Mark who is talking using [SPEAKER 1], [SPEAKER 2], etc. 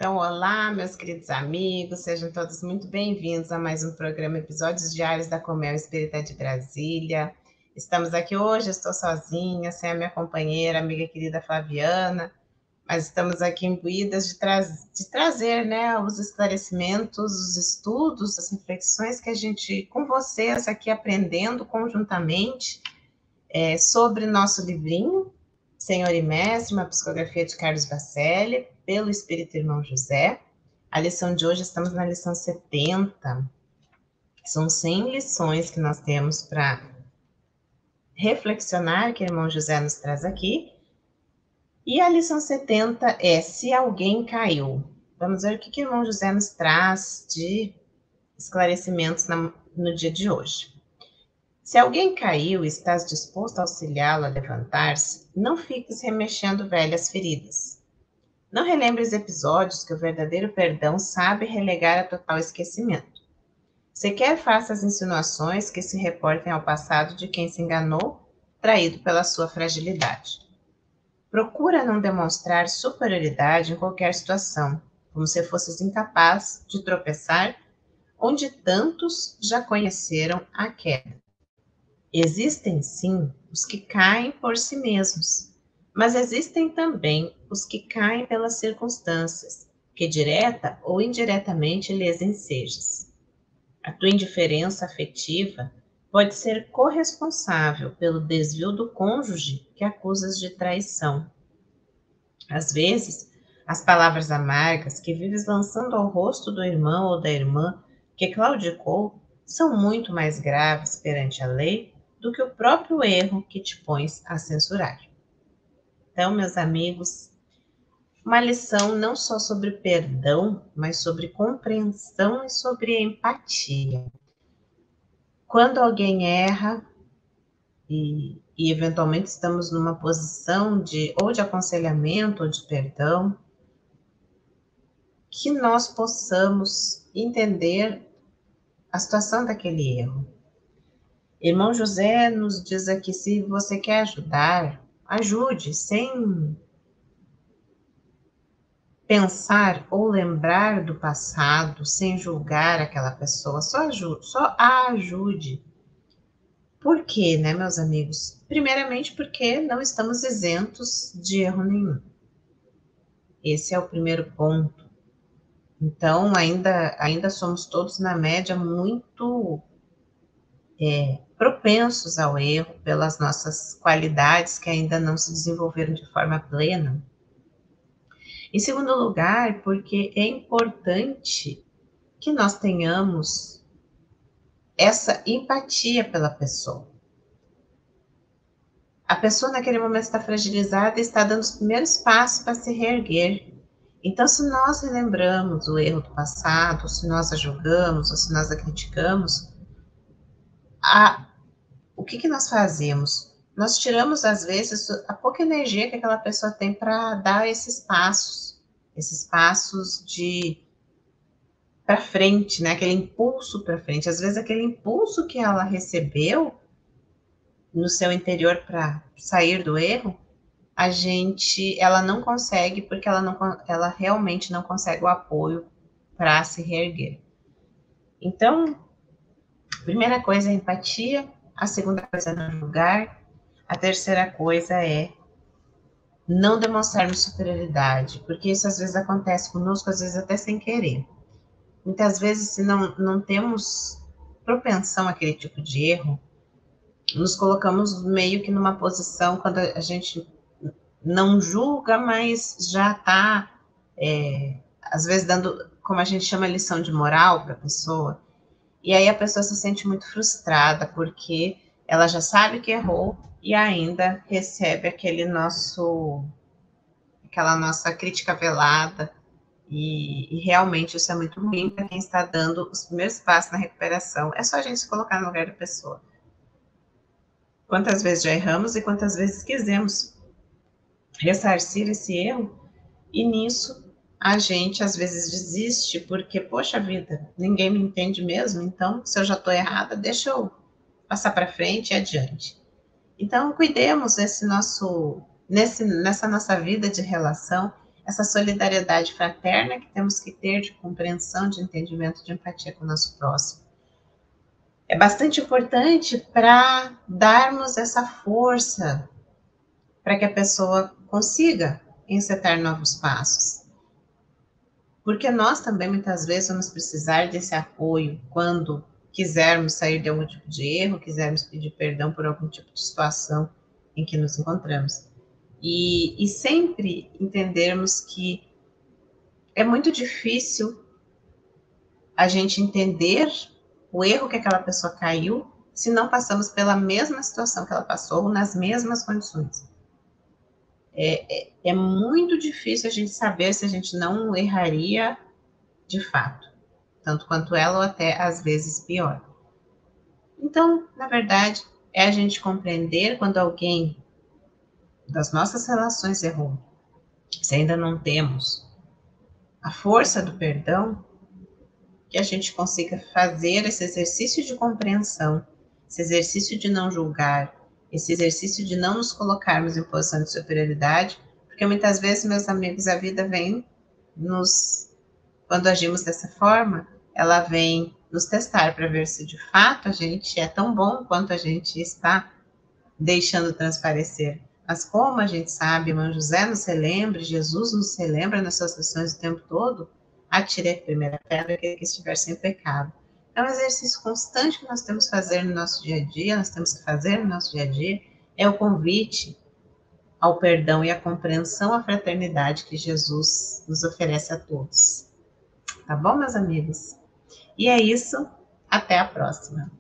[SPEAKER 1] Então, olá, meus queridos amigos, sejam todos muito bem-vindos a mais um programa Episódios Diários da Comel Espírita de Brasília. Estamos aqui hoje, estou sozinha, sem a minha companheira, amiga querida Flaviana, mas estamos aqui imbuídas de trazer, né, os esclarecimentos, os estudos, as reflexões que a gente, com vocês aqui aprendendo conjuntamente, sobre nosso livrinho, Senhor e Mestre, uma psicografia de Carlos Bacelli, pelo Espírito Irmão José. A lição de hoje, estamos na lição 70. São 100 lições que nós temos para reflexionar, que o Irmão José nos traz aqui. E a lição 70 é Se Alguém Caiu. Vamos ver o que o Irmão José nos traz de esclarecimentos no dia de hoje. Se alguém caiu e estás disposto a auxiliá-lo a levantar-se, não fiques remexendo velhas feridas. Não relembres episódios que o verdadeiro perdão sabe relegar a total esquecimento. Sequer faça as insinuações que se reportem ao passado de quem se enganou, traído pela sua fragilidade. Procura não demonstrar superioridade em qualquer situação, como se fosses incapaz de tropeçar onde tantos já conheceram a queda. Existem, sim, os que caem por si mesmos, mas existem também os que caem pelas circunstâncias, que direta ou indiretamente lhes ensejas. A tua indiferença afetiva pode ser corresponsável pelo desvio do cônjuge que acusas de traição. Às vezes, as palavras amargas que vives lançando ao rosto do irmão ou da irmã que claudicou são muito mais graves perante a lei do que o próprio erro que te pões a censurar. Então, meus amigos, uma lição não só sobre perdão, mas sobre compreensão e sobre empatia. Quando alguém erra e eventualmente estamos numa posição ou de aconselhamento ou de perdão, que nós possamos entender a situação daquele erro. Irmão José nos diz aqui, se você quer ajudar, ajude, sem pensar ou lembrar do passado, sem julgar aquela pessoa, só ajude. Por quê, né, meus amigos? Primeiramente porque não estamos isentos de erro nenhum. Esse é o primeiro ponto. Então, ainda somos todos, na média, muito propensos ao erro pelas nossas qualidades que ainda não se desenvolveram de forma plena. Em segundo lugar, porque é importante que nós tenhamos essa empatia pela pessoa. A pessoa naquele momento está fragilizada e está dando os primeiros passos para se reerguer. Então, se nós relembramos o erro do passado, se nós a julgamos, ou se nós a criticamos, o que nós fazemos? Nós tiramos, às vezes, a pouca energia que aquela pessoa tem para dar esses passos para frente, né? Aquele impulso para frente. Às vezes, aquele impulso que ela recebeu no seu interior para sair do erro, ela não consegue, porque ela realmente não consegue o apoio para se reerguer. Então, a primeira coisa é a empatia, a segunda coisa é não julgar, a terceira coisa é não demonstrarmos superioridade, porque isso às vezes acontece conosco, às vezes até sem querer. Muitas vezes, se não temos propensão àquele tipo de erro, nos colocamos meio que numa posição, quando a gente não julga, mas já está, às vezes, dando, como a gente chama, lição de moral para a pessoa, e aí a pessoa se sente muito frustrada, porque ela já sabe que errou e ainda recebe aquela nossa crítica velada, e realmente isso é muito ruim para quem está dando os primeiros passos na recuperação. É só a gente se colocar no lugar da pessoa. Quantas vezes já erramos e quantas vezes quisemos ressarcir esse erro, e nisso a gente às vezes desiste, porque, poxa vida, ninguém me entende mesmo, então se eu já estou errada, deixa eu passar para frente e adiante. Então, cuidemos nessa nossa vida de relação, essa solidariedade fraterna que temos que ter de compreensão, de entendimento, de empatia com o nosso próximo. É bastante importante para darmos essa força para que a pessoa consiga encetar novos passos. Porque nós também, muitas vezes, vamos precisar desse apoio quando quisermos sair de algum tipo de erro, quisermos pedir perdão por algum tipo de situação em que nos encontramos. E sempre entendermos que é muito difícil a gente entender o erro que aquela pessoa caiu se não passamos pela mesma situação que ela passou, nas mesmas condições. É muito difícil a gente saber se a gente não erraria de fato, tanto quanto ela ou até às vezes pior. Então, na verdade, é a gente compreender quando alguém das nossas relações errou. Se ainda não temos a força do perdão, que a gente consiga fazer esse exercício de compreensão, esse exercício de não julgar, esse exercício de não nos colocarmos em posição de superioridade, porque muitas vezes, meus amigos, a vida vem quando agimos dessa forma, ela vem nos testar para ver se de fato a gente é tão bom quanto a gente está deixando transparecer. Mas como a gente sabe, irmão José nos relembra, Jesus nos relembra nas suas lições o tempo todo, atire a primeira pedra aquele que estiver sem pecado. É um exercício constante que nós temos que fazer no nosso dia a dia, nós temos que fazer no nosso dia a dia, é o convite ao perdão e à compreensão, à fraternidade que Jesus nos oferece a todos. Tá bom, meus amigos? E é isso, até a próxima.